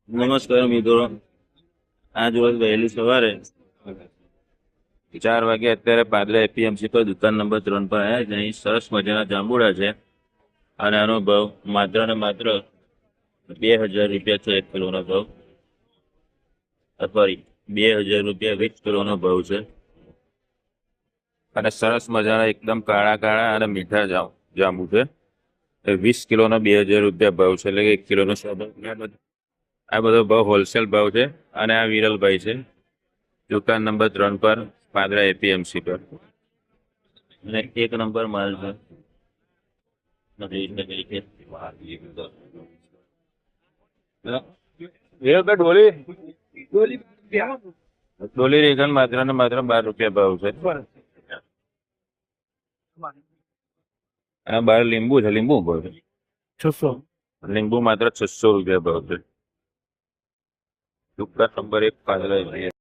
નમસ્કાર મિત્રો, આજ રોજ વહેલી સવારે 4 વાગે અત્યારે પાદરા એપીએમસી પર દુકાન નંબર 3 પર આવ્યા છે. અહીં સરસ મજાના જાંબુડા છે અને આનો ભાવ માત્ર ને માત્ર 2000 રૂપિયા છે. 1 કિલોનો ભાવ, સોરી 2000 રૂપિયા 20 કિલોનો ભાવ છે. અને સરસ મજાના એકદમ કાળા કાળા અને મીઠા જાંબુ છે. 20 કિલોનો 2000 રૂપિયા ભાવ છે, એટલે કે 1 કિલોનો 100. આ બધો ભાવ હોલસેલ ભાવ છે. અને આ વિરલભાઈ છે, દુકાન નંબર 3 પર પાદરા એપીએમસી પર. અને 1 નંબર માલ છે. ડોલી રેગન માત્ર ને માત્ર 12 રૂપિયા ભાવ છે. આ 12 લીંબુ છે, લીંબુ ભાવ છે 600. લીંબુ માત્ર 600 રૂપિયા ભાવ છે. દુકાન નંબર 1 પાદરા.